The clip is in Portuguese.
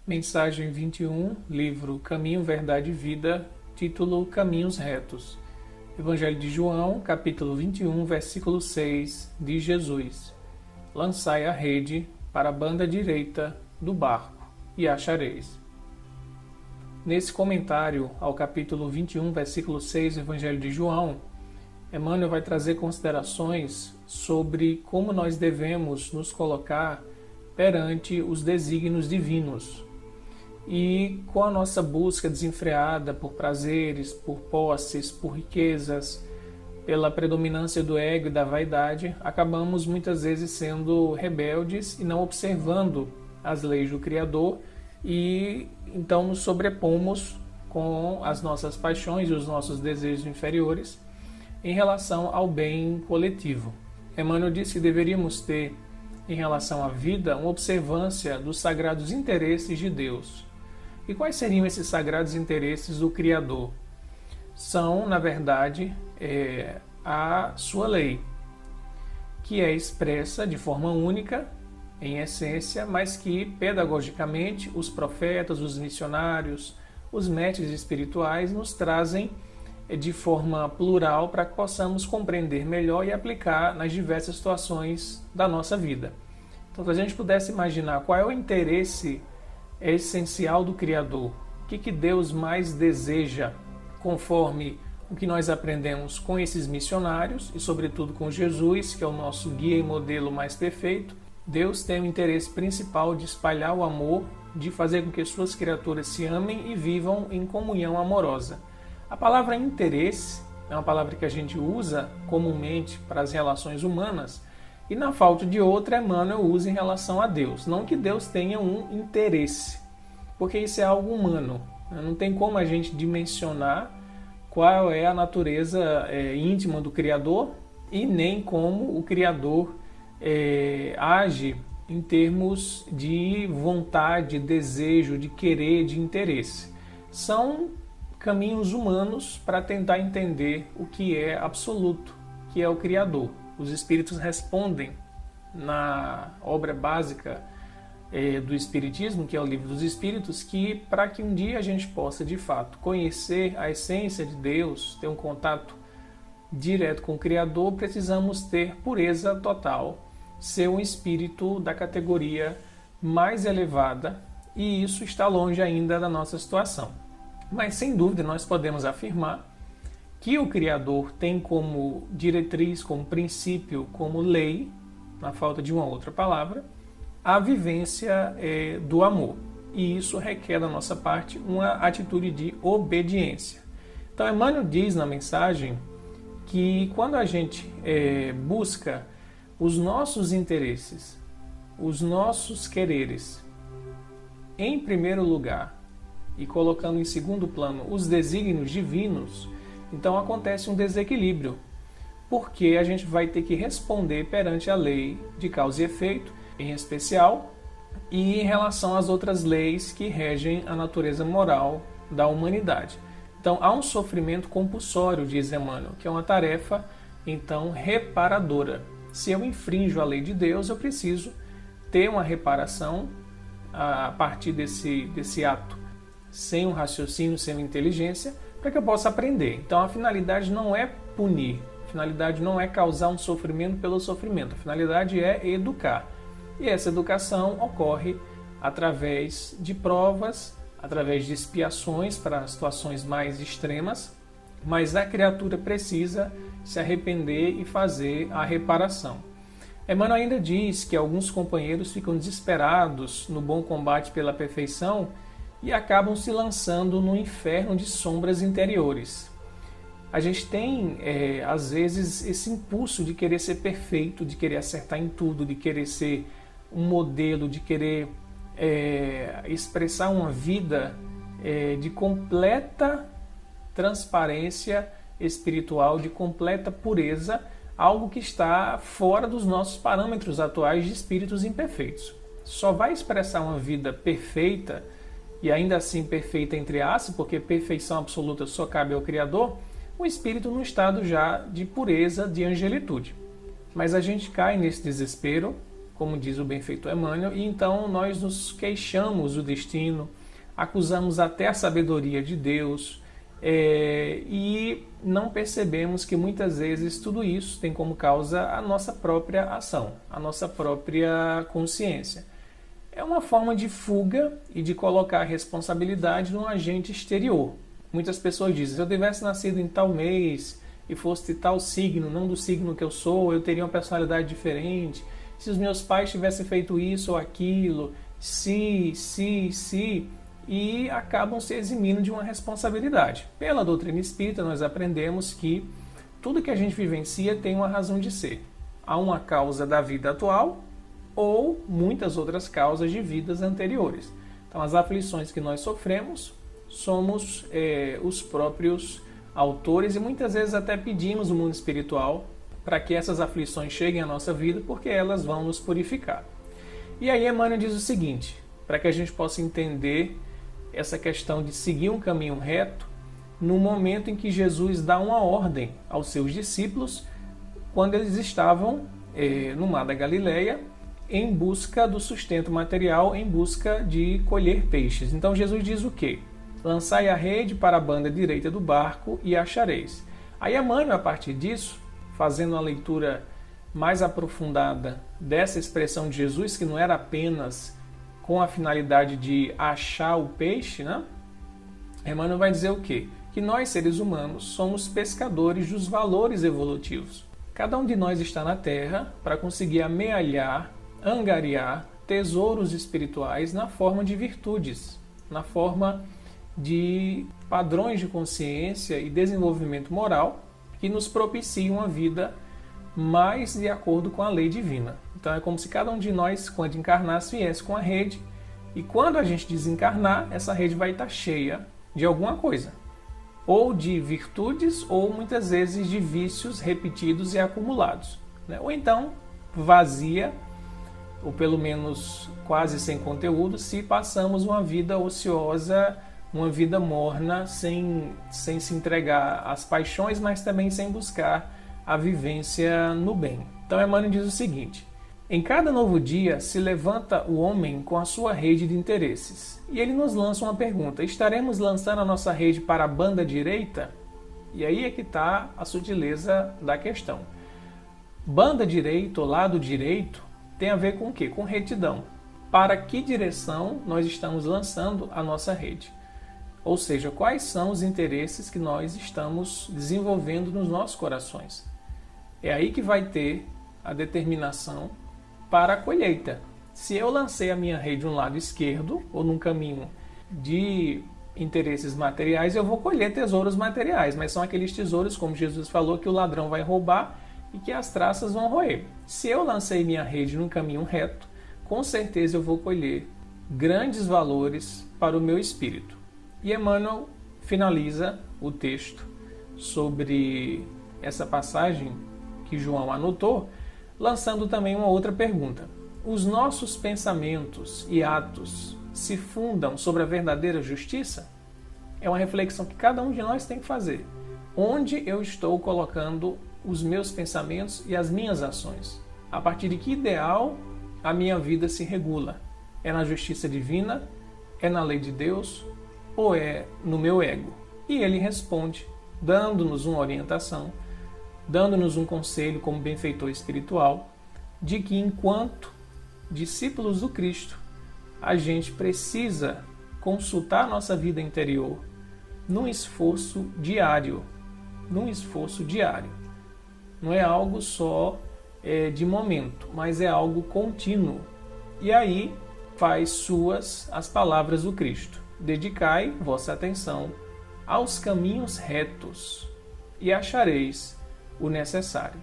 Mensagem 21, livro Caminho, Verdade e Vida, título Caminhos Retos. Evangelho de João, capítulo 21, versículo 6, diz Jesus: Lançai a rede para a banda direita do barco, e achareis. Nesse comentário ao capítulo 21, versículo 6 do Evangelho de João, Emmanuel vai trazer considerações sobre como nós devemos nos colocar perante os desígnios divinos. E com a nossa busca desenfreada por prazeres, por posses, por riquezas, pela predominância do ego e da vaidade, acabamos muitas vezes sendo rebeldes e não observando as leis do Criador, e então nos sobrepomos com as nossas paixões e os nossos desejos inferiores em relação ao bem coletivo. Emmanuel disse que deveríamos ter, em relação à vida, uma observância dos sagrados interesses de Deus. E quais seriam esses sagrados interesses do Criador? São, na verdade, a sua lei, que é expressa de forma única, em essência, mas que, pedagogicamente, os profetas, os missionários, os mestres espirituais nos trazem de forma plural para que possamos compreender melhor e aplicar nas diversas situações da nossa vida. Então, se a gente pudesse imaginar qual é o interesse essencial do Criador, o que Deus mais deseja, conforme o que nós aprendemos com esses missionários e, sobretudo, com Jesus, que é o nosso guia e modelo mais perfeito, Deus tem o interesse principal de espalhar o amor, de fazer com que suas criaturas se amem e vivam em comunhão amorosa. A palavra interesse é uma palavra que a gente usa comumente para as relações humanas, e na falta de outra, Emmanuel usa em relação a Deus. Não que Deus tenha um interesse, porque isso é algo humano. Não tem como a gente dimensionar qual é a natureza íntima do Criador e nem como o Criador age em termos de vontade, desejo, de querer, de interesse. São caminhos humanos para tentar entender o que é absoluto, que é o Criador. Os Espíritos respondem na obra básica do Espiritismo, que é o Livro dos Espíritos, que para que um dia a gente possa, de fato, conhecer a essência de Deus, ter um contato direto com o Criador, precisamos ter pureza total, ser um espírito da categoria mais elevada, e isso está longe ainda da nossa situação. Mas, sem dúvida, nós podemos afirmar que o Criador tem como diretriz, como princípio, como lei, na falta de uma outra palavra, a vivência do amor. E isso requer da nossa parte uma atitude de obediência. Então, Emmanuel diz na mensagem que quando a gente busca os nossos interesses, os nossos quereres, em primeiro lugar, e colocando em segundo plano os desígnios divinos, então acontece um desequilíbrio, porque a gente vai ter que responder perante a lei de causa e efeito, em especial, e em relação às outras leis que regem a natureza moral da humanidade. Então há um sofrimento compulsório, diz Emmanuel, que é uma tarefa, então, reparadora. Se eu infrinjo a lei de Deus, eu preciso ter uma reparação a partir desse ato, sem um raciocínio, sem uma inteligência, para que eu possa aprender. Então a finalidade não é punir, a finalidade não é causar um sofrimento pelo sofrimento, a finalidade é educar. E essa educação ocorre através de provas, através de expiações para situações mais extremas, mas a criatura precisa se arrepender e fazer a reparação. Emmanuel ainda diz que alguns companheiros ficam desesperados no bom combate pela perfeição e acabam se lançando no inferno de sombras interiores. A gente tem, às vezes, esse impulso de querer ser perfeito, de querer acertar em tudo, de querer ser um modelo, de querer expressar uma vida de completa transparência espiritual, de completa pureza, algo que está fora dos nossos parâmetros atuais de espíritos imperfeitos. Só vai expressar uma vida perfeita, e ainda assim perfeita entre aspas, porque perfeição absoluta só cabe ao Criador, o espírito num estado já de pureza, de angelitude. Mas a gente cai nesse desespero como diz o benfeitor Emmanuel, e então nós nos queixamos do destino, acusamos até a sabedoria de Deus, e não percebemos que muitas vezes tudo isso tem como causa a nossa própria ação, a nossa própria consciência. É uma forma de fuga e de colocar a responsabilidade num agente exterior. Muitas pessoas dizem, se eu tivesse nascido em tal mês e fosse de tal signo, não do signo que eu sou, eu teria uma personalidade diferente. Se os meus pais tivessem feito isso ou aquilo, se, e acabam se eximindo de uma responsabilidade. Pela doutrina espírita, nós aprendemos que tudo que a gente vivencia tem uma razão de ser. Há uma causa da vida atual ou muitas outras causas de vidas anteriores. Então, as aflições que nós sofremos, somos os próprios autores e muitas vezes até pedimos o mundo espiritual para que essas aflições cheguem à nossa vida, porque elas vão nos purificar. E aí Emmanuel diz o seguinte, para que a gente possa entender essa questão de seguir um caminho reto, no momento em que Jesus dá uma ordem aos seus discípulos, quando eles estavam no mar da Galileia, em busca do sustento material, em busca de colher peixes. Então Jesus diz o quê? Lançai a rede para a banda direita do barco e achareis. Aí Emmanuel, a partir disso, fazendo uma leitura mais aprofundada dessa expressão de Jesus, que não era apenas com a finalidade de achar o peixe, né? Emmanuel vai dizer o quê? Que nós, seres humanos, somos pescadores dos valores evolutivos. Cada um de nós está na Terra para conseguir amealhar, angariar tesouros espirituais na forma de virtudes, na forma de padrões de consciência e desenvolvimento moral que nos propiciam uma vida mais de acordo com a lei divina. Então é como se cada um de nós, quando encarnasse, viesse com a rede, e quando a gente desencarnar, essa rede vai estar cheia de alguma coisa, ou de virtudes, ou muitas vezes de vícios repetidos e acumulados, né? Ou então vazia, ou pelo menos quase sem conteúdo, se passamos uma vida ociosa, uma vida morna, sem se entregar às paixões, mas também sem buscar a vivência no bem. Então Emmanuel diz o seguinte: em cada novo dia se levanta o homem com a sua rede de interesses. E ele nos lança uma pergunta: estaremos lançando a nossa rede para a banda direita? E aí é que está a sutileza da questão. Banda direita ou lado direito tem a ver com o quê? Com retidão. Para que direção nós estamos lançando a nossa rede? Ou seja, quais são os interesses que nós estamos desenvolvendo nos nossos corações? É aí que vai ter a determinação para a colheita. Se eu lancei a minha rede no lado esquerdo, ou num caminho de interesses materiais, eu vou colher tesouros materiais, mas são aqueles tesouros, como Jesus falou, que o ladrão vai roubar e que as traças vão roer. Se eu lancei minha rede num caminho reto, com certeza eu vou colher grandes valores para o meu espírito. E Emmanuel finaliza o texto sobre essa passagem que João anotou, lançando também uma outra pergunta. Os nossos pensamentos e atos se fundam sobre a verdadeira justiça? É uma reflexão que cada um de nós tem que fazer. Onde eu estou colocando os meus pensamentos e as minhas ações? A partir de que ideal a minha vida se regula? É na justiça divina? É na lei de Deus? Ou é no meu ego? E ele responde, dando-nos uma orientação, dando-nos um conselho como benfeitor espiritual, de que enquanto discípulos do Cristo, a gente precisa consultar nossa vida interior num esforço diário. Não é algo só de momento, mas é algo contínuo. E aí faz suas as palavras do Cristo: dedicai vossa atenção aos caminhos retos e achareis o necessário.